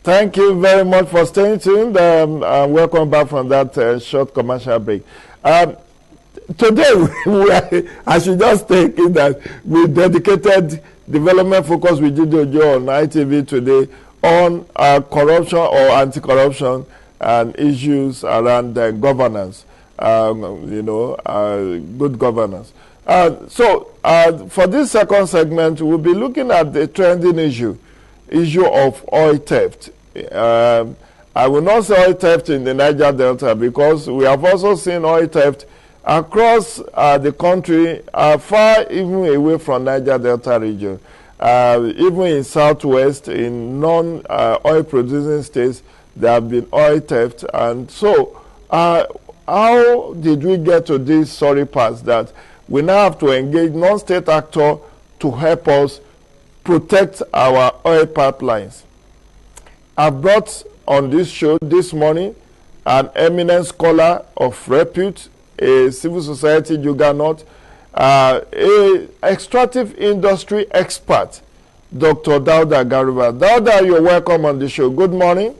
Thank you very much for staying tuned. Welcome back from that short commercial break. Um, Today, I should just take it that we dedicated development focus with Jide on ITV today on corruption or anti-corruption and issues around governance, good governance. For this second segment, we'll be looking at the trending issue of oil theft. Um, I will not say oil theft in the Niger Delta because we have also seen oil theft across the country, far even away from Niger Delta region. Even in southwest, in non-oil producing states, there have been oil theft. And so, how did we get to this sorry pass that we now have to engage non-state actor to help us protect our oil pipelines? I've brought on this show this morning an eminent scholar of repute, a civil society juggernaut, a extractive industry expert, Dr. Dauda Garuba. Dauda, you're welcome on the show. Good morning.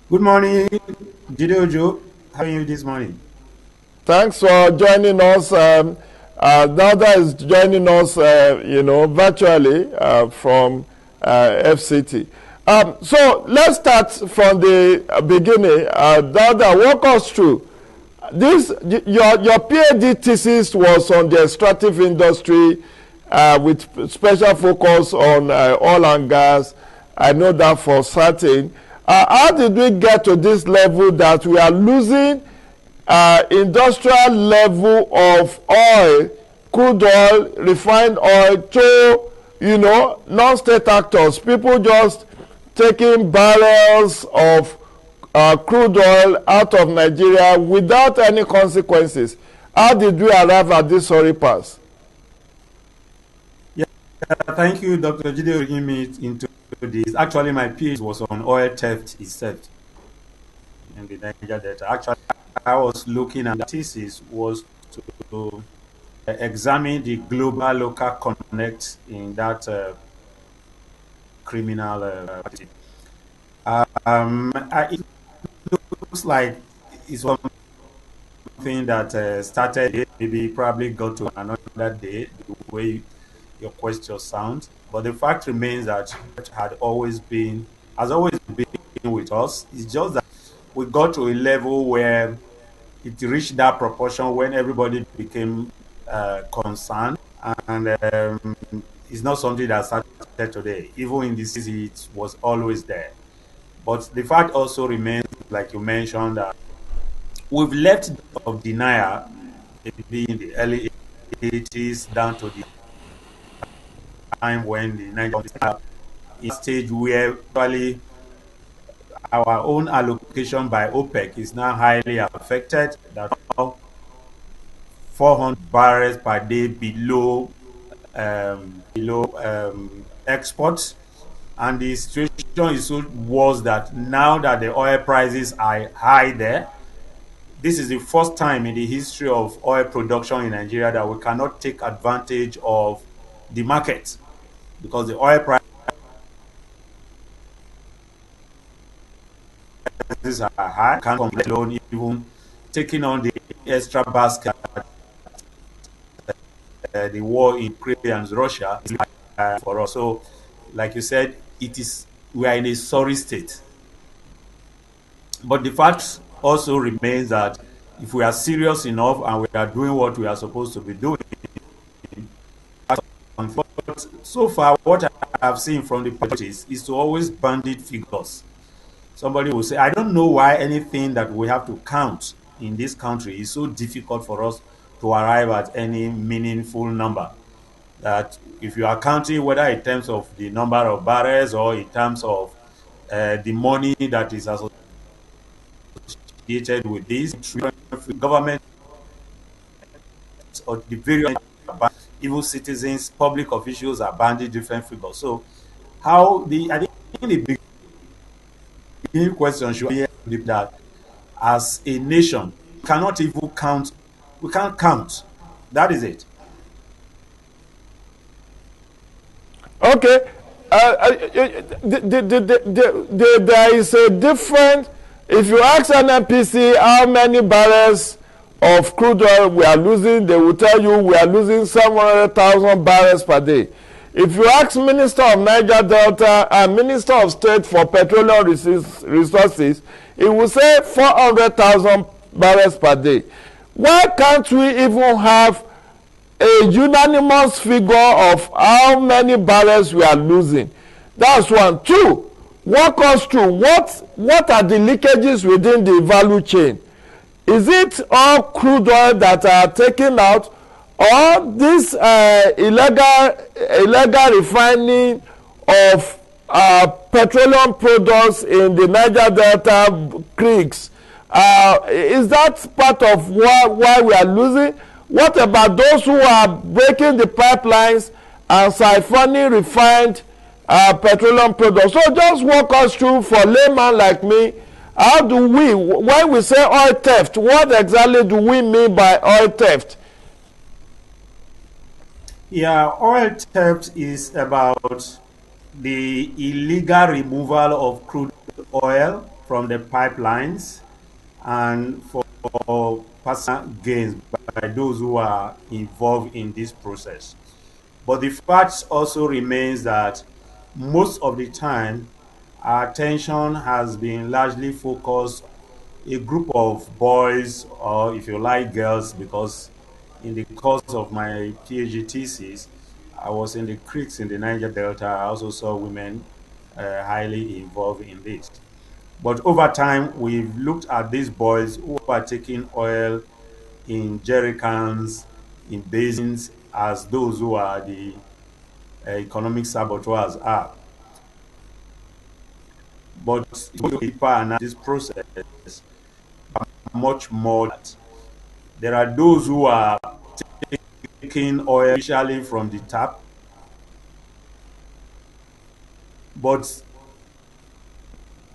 Good morning, Jide. How are you this morning? Thanks for joining us. Dauda is joining us, virtually from FCT. So let's start from the beginning. Dauda, walk us through this. Your PhD thesis was on the extractive industry with special focus on oil and gas. I know that for certain. How did we get to this level that we are losing industrial level of oil, crude oil, refined oil to, non-state actors, people just taking barrels of crude oil out of Nigeria without any consequences? How did we arrive at this sorry pass? Yeah, thank you, Dr. Jide, for bringing me into this. Actually, my PhD was on oil theft itself in the Niger Delta. Actually, I was looking at the thesis was to examine the global local connect in that criminal activity. It looks like it's something that started, maybe probably got to another day, the way your question sounds. But the fact remains that it has always been with us. It's just that we got to a level where it reached that proportion when everybody became concerned, and it's not something that started today. Even in the city, it was always there. But the fact also remains, like you mentioned, that we've left of denial, maybe in the early 80s down to the time when the Nigeria stage where probably our own allocation by OPEC is now highly affected. That 400 barrels per day below exports, and the situation is so worse that now that the oil prices are high there, this is the first time in the history of oil production in Nigeria that we cannot take advantage of the market because the oil prices are high. Can't complain alone, even taking on the extra basket. The war in Ukraine and Russia is for us. So, like you said, we are in a sorry state. But the fact also remains that if we are serious enough and we are doing what we are supposed to be doing, but so far what I have seen from the politics is to always bandit figures. Somebody will say, I don't know why anything that we have to count in this country is so difficult for us to arrive at any meaningful number. That if you are counting whether in terms of the number of barrels or in terms of the money that is associated with this, government or the various even citizens, public officials are banding different figures. So I think the big question should be that as a nation, cannot even count. We can't count. That is it. Okay. there is a different. If you ask NNPC how many barrels of crude oil we are losing, they will tell you we are losing 700,000 barrels per day. If you ask Minister of Niger Delta and Minister of State for Petroleum Resources, it will say 400,000 barrels per day. Why can't we even have a unanimous figure of how many barrels we are losing? That's one. Two, walk us through what are the leakages within the value chain. Is it all crude oil that are taken out, or this illegal refining of petroleum products in the Niger Delta creeks? Is that part of why we are losing? What about those who are breaking the pipelines and siphoning refined petroleum products? So just walk us through, for layman like me, how do we, when we say oil theft, what exactly do we mean by oil theft? Yeah, oil theft is about the illegal removal of crude oil from the pipelines and for personal gains by those who are involved in this process. But the fact also remains that most of the time, our attention has been largely focused a group of boys, or if you like girls, because in the course of my PhD thesis, I was in the creeks in the Niger Delta. I also saw women highly involved in this. But over time, we've looked at these boys who are taking oil in jerry cans, in basins, as those who are the economic saboteurs are. But deeper and this process, much more. There are those who are taking oil initially from the tap, but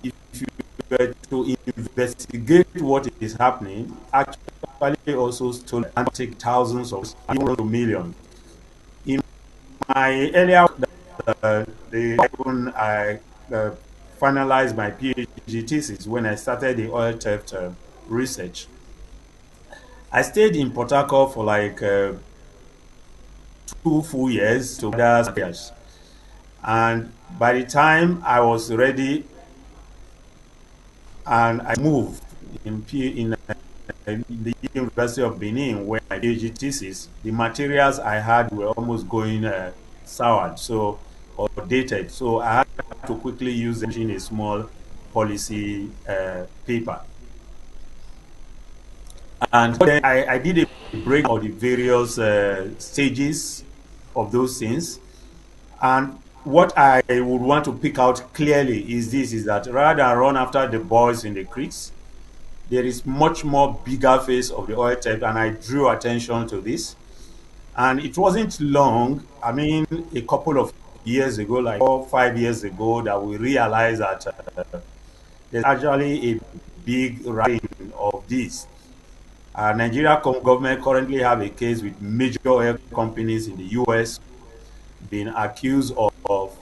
if you were to investigate what is happening, actually also stolen and take thousands of even to millions. In my earlier when I finalized my PhD thesis, when I started the oil theft research, I stayed in Port Harcourt for like 2 full years to other years. And by the time I was ready and I moved in the University of Benin, where my PhD thesis, the materials I had were almost going soured, so or dated. So I had to quickly use them in a small policy paper. And then I did a break of the various stages of those things. And what I would want to pick out clearly is this, is that rather than run after the boys in the creeks, there is much more bigger face of the oil theft, and I drew attention to this. And it wasn't long, I mean, a couple of years ago, like 4 or 5 years ago, that we realized that there's actually a big rise of this. Nigeria government currently have a case with major oil companies in the US being accused of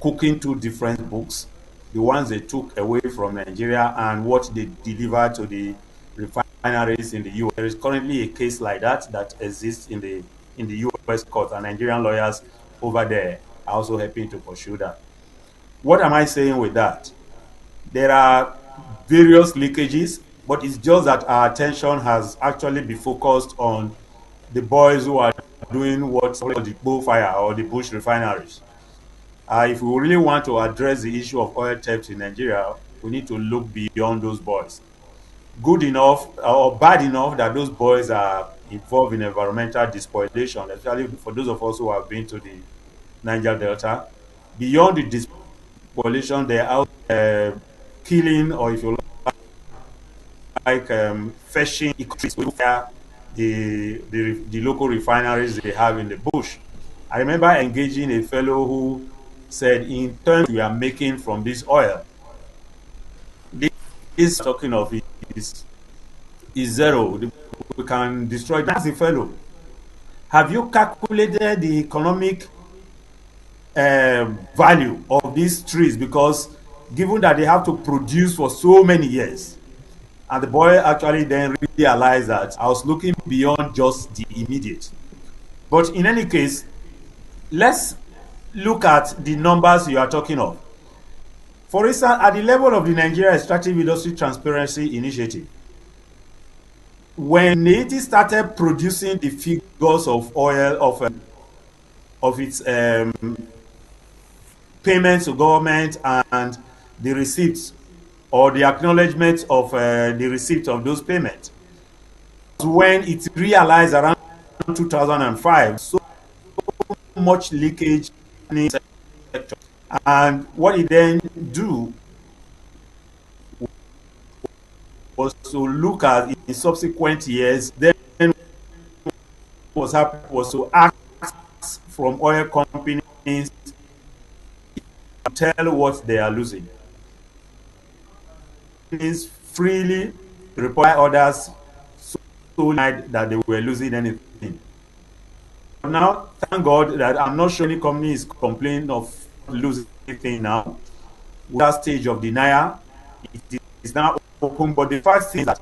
cooking two different books, the ones they took away from Nigeria and what they delivered to the refineries in the US. There is currently a case like that that exists in the US court, and Nigerian lawyers over there are also helping to pursue that. What am I saying with that? There are various leakages, but it's just that our attention has actually been focused on the boys who are doing what's called the bullfire or the bush refineries. If we really want to address the issue of oil theft in Nigeria, we need to look beyond those boys. Good enough or bad enough that those boys are involved in environmental despoilation, especially for those of us who have been to the Niger Delta. Beyond the despoilation, they are out killing, or if you like, fetching the local refineries they have in the bush. I remember engaging a fellow who said, in terms we are making from this oil, this talking of is zero. We can destroy. That's the fellow. Have you calculated the economic value of these trees, because given that they have to produce for so many years, and the boy actually then realized that I was looking beyond just the immediate. But in any case, let's look at the numbers you are talking of. For instance, at the level of the Nigeria Extractive Industry Transparency Initiative, when Haiti started producing the figures of oil of its payments to government and the receipts or the acknowledgement of the receipt of those payments, when it realized around 2005 so much leakage in the sector, and what it then do was to look at in subsequent years. Then was to ask from oil companies to tell what they are losing. Companies freely reply others so that they were losing anything. Now, thank God that I'm not sure any company is complaining of losing anything now. With that stage of denial, it is now open. But the fact is that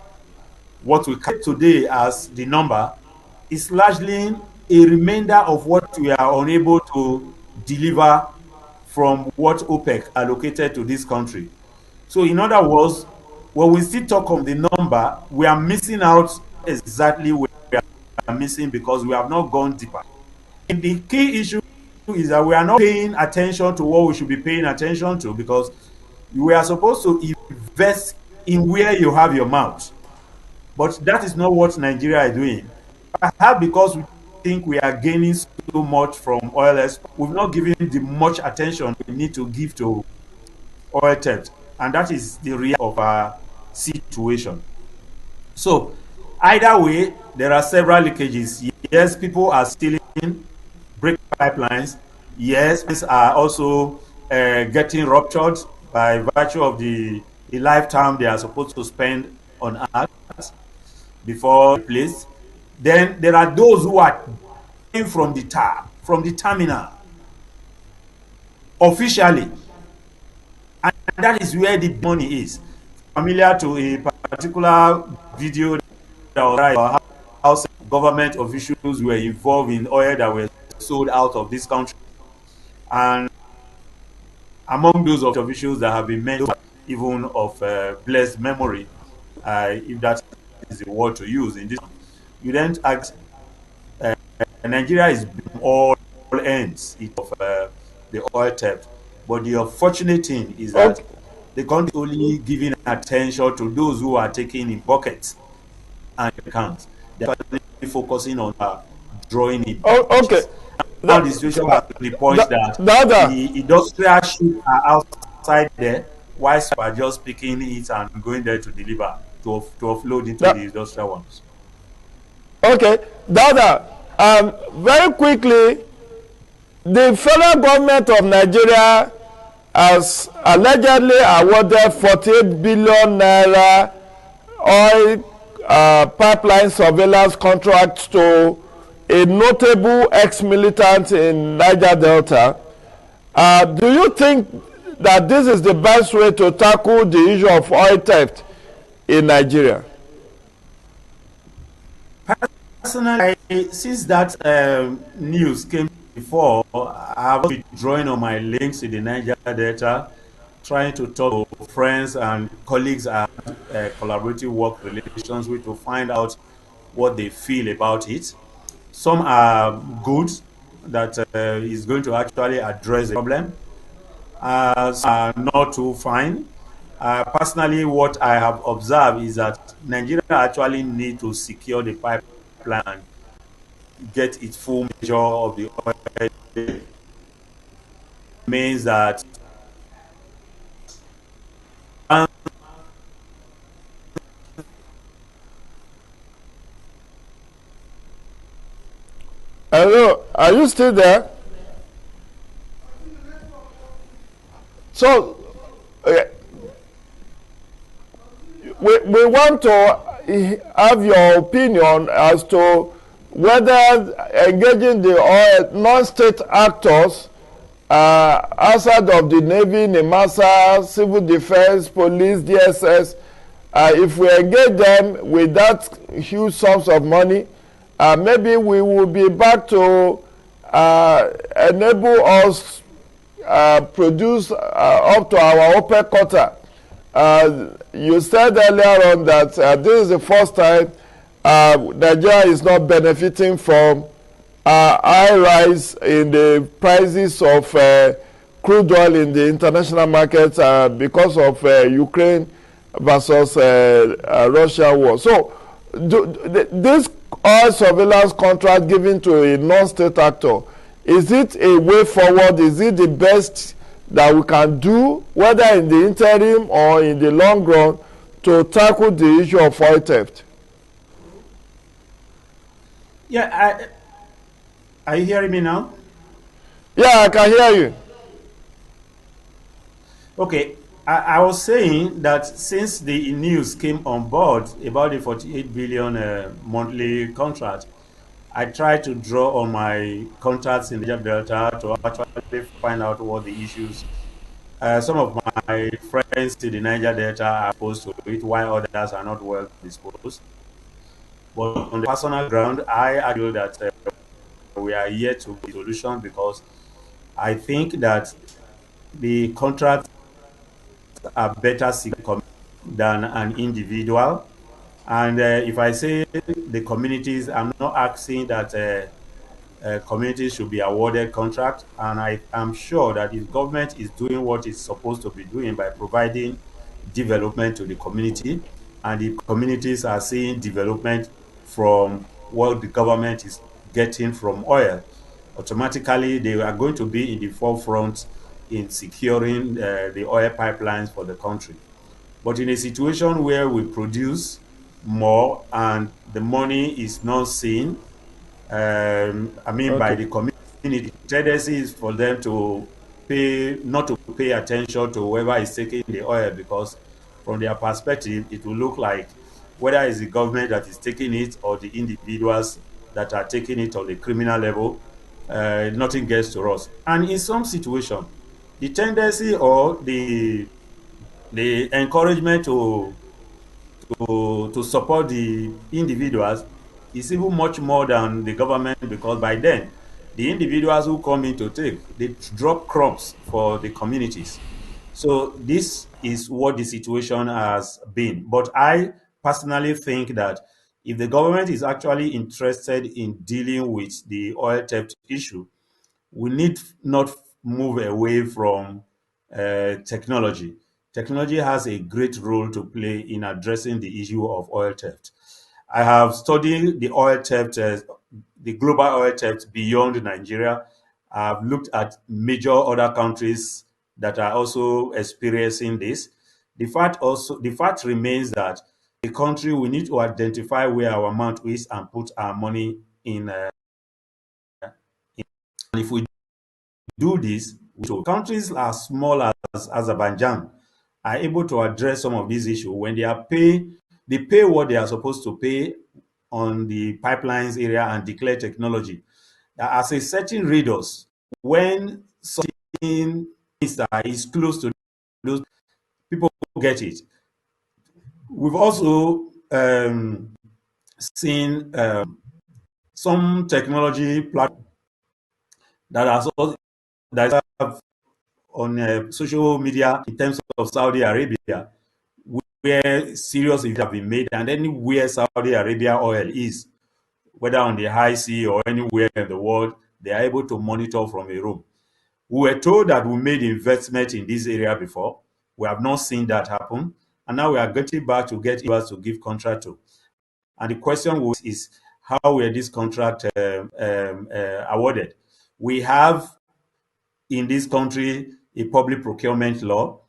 what we count today as the number is largely a remainder of what we are unable to deliver from what OPEC allocated to this country. So in other words, when we still talk of the number, we are missing out exactly where we are missing, because we have not gone deeper. And the key issue is that we are not paying attention to what we should be paying attention to, because we are supposed to invest in where you have your mouth. But that is not what Nigeria is doing. Perhaps because we think we are gaining so much from oil export, we've not given the much attention we need to give to oil theft. And that is the reality of our situation. So, either way, there are several leakages. Yes, people are stealing, break pipelines. Yes, these are also getting ruptured by virtue of the lifetime they are supposed to spend on Earth before placed. Then there are those who are from the from the terminal, officially. And that is where the money is. Familiar to a particular video that was how government officials were involved in oil that were sold out of this country. And among those officials that have been mentioned, even of blessed memory, if that is the word to use in this, you then ask, Nigeria is all ends of the oil theft. But the unfortunate thing is that the country only giving attention to those who are taking in buckets and accounts. They're actually focusing on drawing it. Okay. Now the situation has to the point that the industrial ships are outside there, whilst we are just picking it and going there to deliver, to offload into the industrial ones. Okay, Dada, very quickly, the federal government of Nigeria has allegedly awarded 48 billion naira oil pipeline surveillance contracts to a notable ex-militant in Niger Delta. Do you think that this is the best way to tackle the issue of oil theft in Nigeria? Personally, since that news came before, I have been drawing on my links to the Niger Delta, trying to talk to friends and colleagues and collaborative work relations with to find out what they feel about it. Some are good, that is going to actually address the problem. Some are not too fine. Personally, what I have observed is that Nigeria actually need to secure the pipeline, get its full measure of the oil. Means that hello, are you still there? So we want to have your opinion as to whether engaging the non-state actors outside of the Navy, NIMASA, Civil Defense, Police, DSS, if we engage them with that huge sums of money, maybe we will be back to enable us produce up to our OPEC quota. You said earlier on that this is the first time Nigeria is not benefiting from high rise in the prices of crude oil in the international market because of Ukraine versus Russia war. So this oil surveillance contract given to a non-state actor, is it a way forward? Is it the best that we can do, whether in the interim or in the long run, to tackle the issue of oil theft? Yeah, are you hearing me now? Yeah, I can hear you. Okay, I was saying that since the news came on board about the 48 billion monthly contract, I tried to draw on my contacts in the Niger Delta to actually find out what the issues. Some of my friends in the Niger Delta are opposed to it, while others are not well disposed. But on the personal ground, I argue that we are here to be a solution because I think that the contracts are better secure than an individual. And if I say the communities, I'm not asking that communities should be awarded contract. And I am sure that if government is doing what it's supposed to be doing by providing development to the community, and the communities are seeing development from what the government is getting from oil, automatically they are going to be in the forefront in securing the oil pipelines for the country. But in a situation where we produce more and the money is not seen, by Okay. the community, tendency is for them to not to pay attention to whoever is taking the oil, because from their perspective, it will look like whether it's the government that is taking it or the individuals that are taking it on the criminal level, nothing gets to us. And in some situation, the tendency or the encouragement to support the individuals is even much more than the government, because by then the individuals who come in to take, they drop crops for the communities. So this is what the situation has been. But I personally think that if the government is actually interested in dealing with the oil theft issue, we need not move away from technology. Technology has a great role to play in addressing the issue of oil theft. I have studied the oil theft, the global oil theft beyond Nigeria. I've looked at major other countries that are also experiencing this. The fact remains that the country, we need to identify where our mouth is and put our money in. And if we do this, so countries as small as Azerbaijan are able to address some of these issues when they pay what they are supposed to pay on the pipelines area and declare technology. As a certain radius, when something is close to those, people get it. We've also seen some technology platforms that are that have on social media in terms of Saudi Arabia, where serious investments have been made, and anywhere Saudi Arabia oil is, whether on the high sea or anywhere in the world, they are able to monitor from a room. We were told that we made investment in this area before. We have not seen that happen. And now we are getting back to get us to give contract to. And the question is, how were this contract awarded? We have in this country a public procurement law.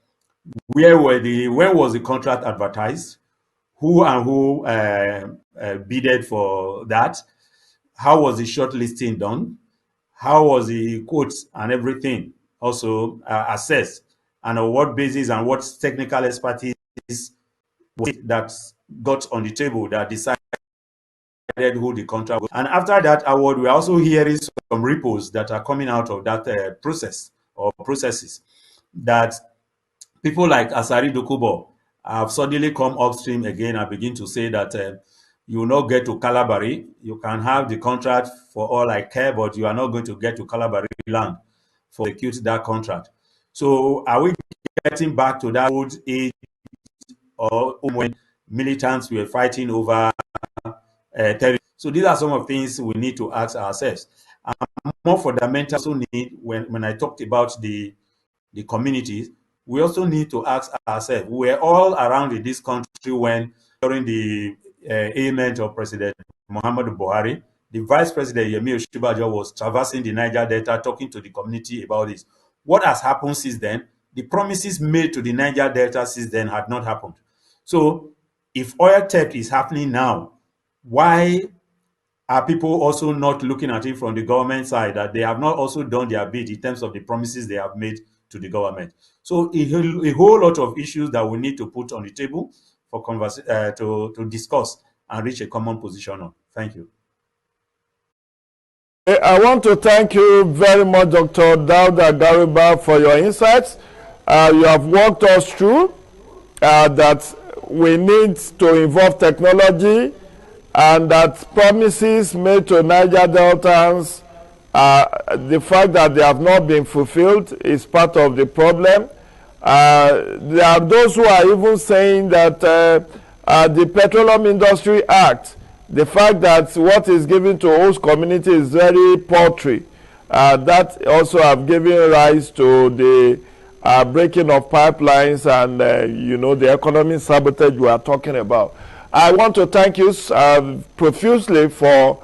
Where was the contract advertised? Who and who bidded for that? How was the shortlisting done? How was the quotes and everything also assessed? And on what basis and what technical expertise was it that got on the table that decided who the contract was? And after that award, we're also hearing some reports that are coming out of that process or processes that people like Asari Dokubo have suddenly come upstream again and begin to say that you will not get to Calabari. You can have the contract for all I care, but you are not going to get to Calabari land for execute that contract. So are we getting back to that old age or when militants were fighting over territory? So these are some of the things we need to ask ourselves. More fundamental also need, when I talked about the communities, we also need to ask ourselves, we were all around in this country when, during the ailment of President Muhammadu Buhari, the Vice President Yemi Osinbajo was traversing the Niger Delta talking to the community about this. What has happened since then? The promises made to the Niger Delta since then had not happened. So if oil theft is happening now, why are people also not looking at it from the government side, that they have not also done their bit in terms of the promises they have made to the government? So a whole lot of issues that we need to put on the table for to discuss and reach a common position on. Thank you. I want to thank you very much, Dr. Dauda Gariba, for your insights. You have walked us through that we need to involve technology, and that promises made to Niger Deltans, the fact that they have not been fulfilled is part of the problem. There are those who are even saying that the Petroleum Industry Act, the fact that what is given to host community is very paltry, that also have given rise to the breaking of pipelines and you know, the economic sabotage we are talking about. I want to thank you profusely for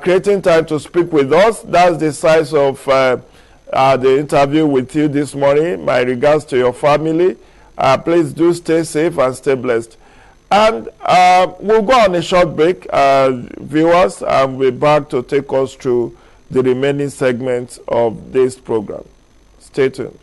creating time to speak with us. That's the size of the interview with you this morning. My regards to your family. Please do stay safe and stay blessed. And we'll go on a short break, viewers, and we'll be back to take us through the remaining segments of this program. Stay tuned.